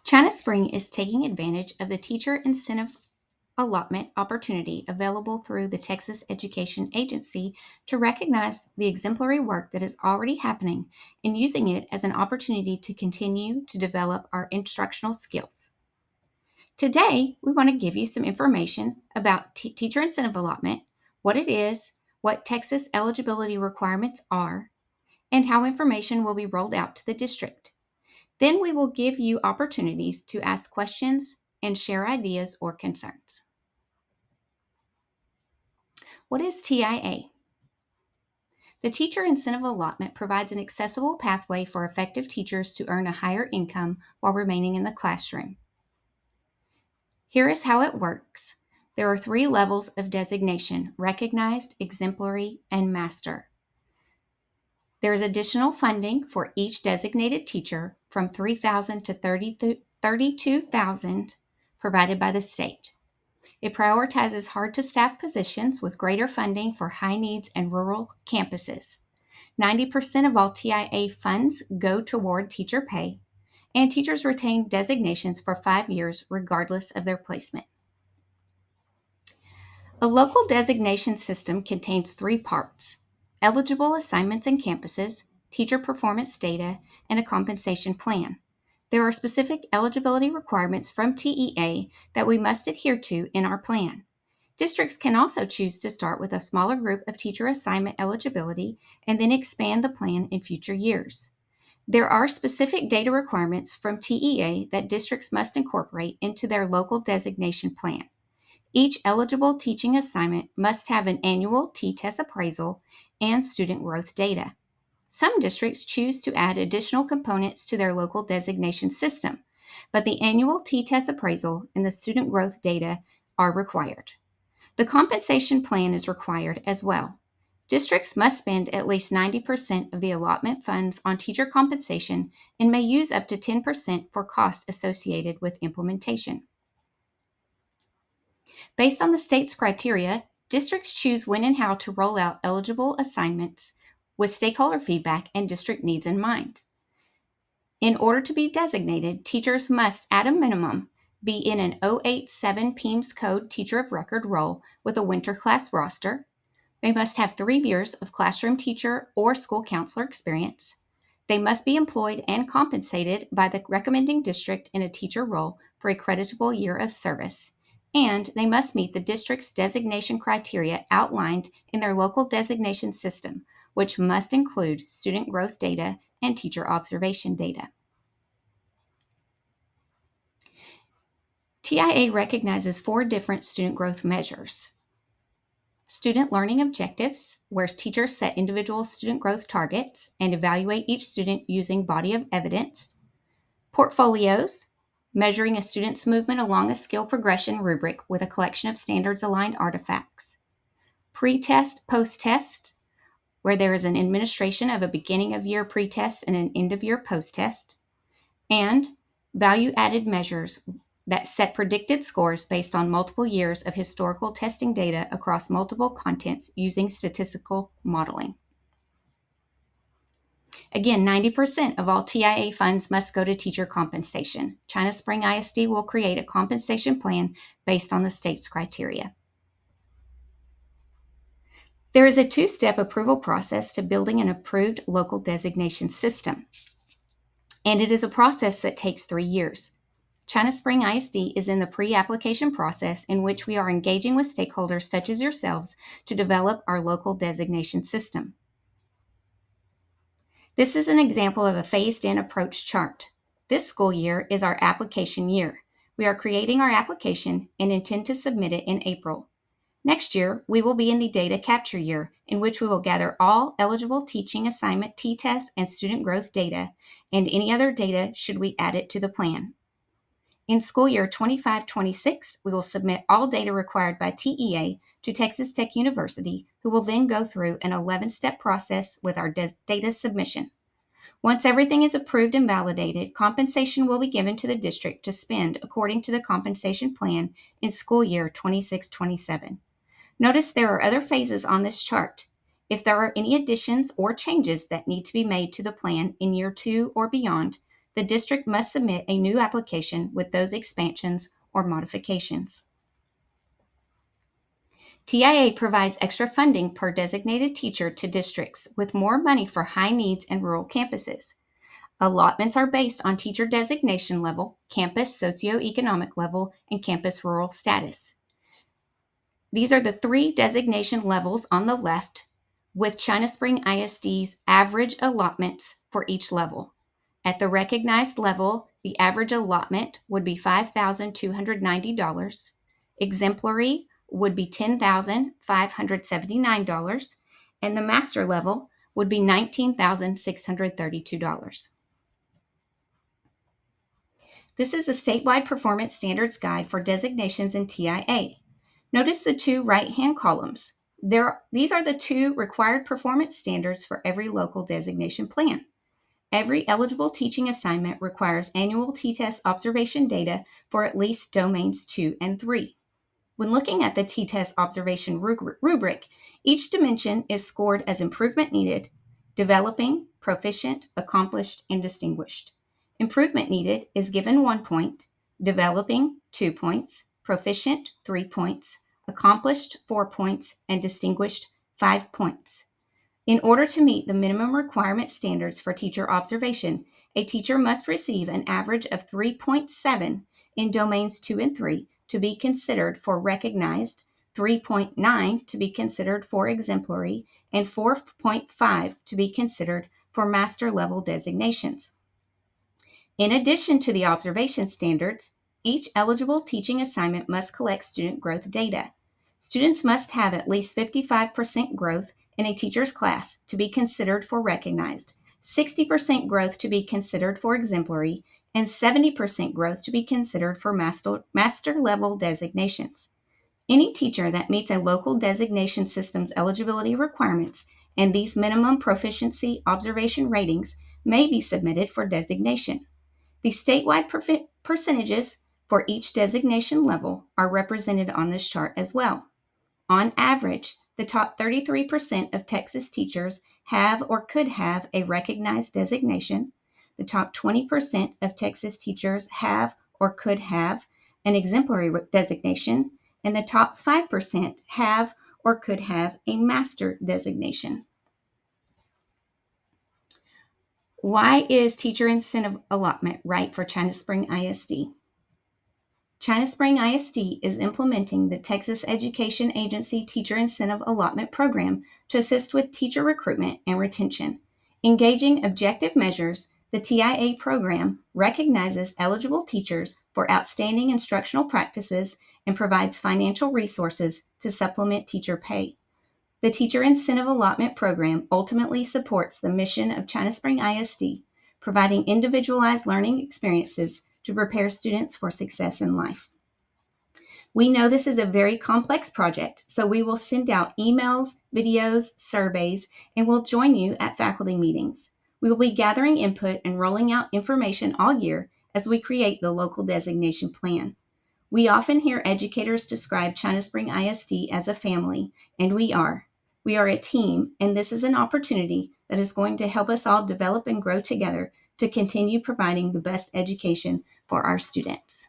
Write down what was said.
China Spring is taking advantage of the teacher incentive allotment opportunity available through the Texas Education Agency to recognize the exemplary work that is already happening and using it as an opportunity to continue to develop our instructional skills. Today, we want to give you some information about teacher incentive allotment, what it is, what Texas eligibility requirements are, and how information will be rolled out to the district. Then we will give you opportunities to ask questions and share ideas or concerns. What is TIA? The Teacher Incentive Allotment provides an accessible pathway for effective teachers to earn a higher income while remaining in the classroom. Here is how it works. There are 3 levels of designation: recognized, exemplary, and master. There is additional funding for each designated teacher from $3,000 to $32,000 provided by the state. It prioritizes hard-to-staff positions with greater funding for high-needs and rural campuses. 90% of all TIA funds go toward teacher pay, and teachers retain designations for 5 years regardless of their placement. A local designation system contains 3 parts: eligible assignments and campuses, teacher performance data, and a compensation plan. There are specific eligibility requirements from TEA that we must adhere to in our plan. Districts can also choose to start with a smaller group of teacher assignment eligibility and then expand the plan in future years. There are specific data requirements from TEA that districts must incorporate into their local designation plan. Each eligible teaching assignment must have an annual T-test appraisal and student growth data. Some districts choose to add additional components to their local designation system, but the annual T-test appraisal and the student growth data are required. The compensation plan is required as well. Districts must spend at least 90% of the allotment funds on teacher compensation and may use up to 10% for costs associated with implementation. Based on the state's criteria, districts choose when and how to roll out eligible assignments with stakeholder feedback and district needs in mind. In order to be designated, teachers must, at a minimum, be in an 087 PEIMS code teacher of record role with a winter class roster. They must have 3 years of classroom teacher or school counselor experience. They must be employed and compensated by the recommending district in a teacher role for a creditable year of service. And they must meet the district's designation criteria outlined in their local designation system, which must include student growth data and teacher observation data. TIA recognizes 4 different student growth measures: student learning objectives, where teachers set individual student growth targets and evaluate each student using body of evidence; portfolios, measuring a student's movement along a skill progression rubric with a collection of standards-aligned artifacts; pre-test, post-test, where there is an administration of a beginning-of-year pre-test and an end-of-year post-test; and value-added measures that set predicted scores based on multiple years of historical testing data across multiple contents using statistical modeling. Again, 90% of all TIA funds must go to teacher compensation. China Spring ISD will create a compensation plan based on the state's criteria. There is a 2-step approval process to building an approved local designation system, and it is a process that takes 3 years. China Spring ISD is in the pre-application process in which we are engaging with stakeholders such as yourselves to develop our local designation system. This is an example of a phased-in approach chart. This school year is our application year. We are creating our application and intend to submit it in April. Next year, we will be in the data capture year, in which we will gather all eligible teaching assignment T-test and student growth data, and any other data should we add it to the plan. In school year 25-26, we will submit all data required by TEA to Texas Tech University, who will then go through an 11-step process with our data submission. Once everything is approved and validated, compensation will be given to the district to spend according to the compensation plan in school year 26-27. Notice there are other phases on this chart. If there are any additions or changes that need to be made to the plan in year 2 or beyond, the district must submit a new application with those expansions or modifications. TIA provides extra funding per designated teacher to districts with more money for high needs and rural campuses. Allotments are based on teacher designation level, campus socioeconomic level, and campus rural status. These are the three designation levels on the left, with China Spring ISD's average allotments for each level. At the recognized level, the average allotment would be $5,290. Exemplary would be $10,579, and the master level would be $19,632. This is the statewide performance standards guide for designations in TIA. Notice the two right-hand columns. These are the two required performance standards for every local designation plan. Every eligible teaching assignment requires annual T-test observation data for at least domains 2 and 3. When looking at the T-test observation rubric, each dimension is scored as improvement needed, developing, proficient, accomplished, and distinguished. Improvement needed is given 1 point, developing 2 points, proficient 3 points, accomplished 4 points, and distinguished 5 points. In order to meet the minimum requirement standards for teacher observation, a teacher must receive an average of 3.7 in domains 2 and 3 to be considered for recognized, 3.9 to be considered for exemplary, and 4.5 to be considered for master level designations. In addition to the observation standards, each eligible teaching assignment must collect student growth data. Students must have at least 55% growth in a teacher's class to be considered for recognized, 60% growth to be considered for exemplary, and 70% growth to be considered for master level designations. Any teacher that meets a local designation system's eligibility requirements and these minimum proficiency observation ratings may be submitted for designation. The statewide percentages for each designation level are represented on this chart as well. On average, the top 33% of Texas teachers have or could have a recognized designation. The top 20% of Texas teachers have or could have an exemplary designation, and the top 5% have or could have a master designation. Why is teacher incentive allotment right for China Spring ISD? China Spring ISD is implementing the Texas Education Agency Teacher Incentive Allotment Program to assist with teacher recruitment and retention. Engaging objective measures, the TIA program recognizes eligible teachers for outstanding instructional practices and provides financial resources to supplement teacher pay. The Teacher Incentive Allotment Program ultimately supports the mission of China Spring ISD, providing individualized learning experiences to prepare students for success in life. We know this is a very complex project, so we will send out emails, videos, surveys, and we'll join you at faculty meetings. We will be gathering input and rolling out information all year as we create the local designation plan. We often hear educators describe China Spring ISD as a family, and we are. We are a team, and this is an opportunity that is going to help us all develop and grow together to continue providing the best education for our students.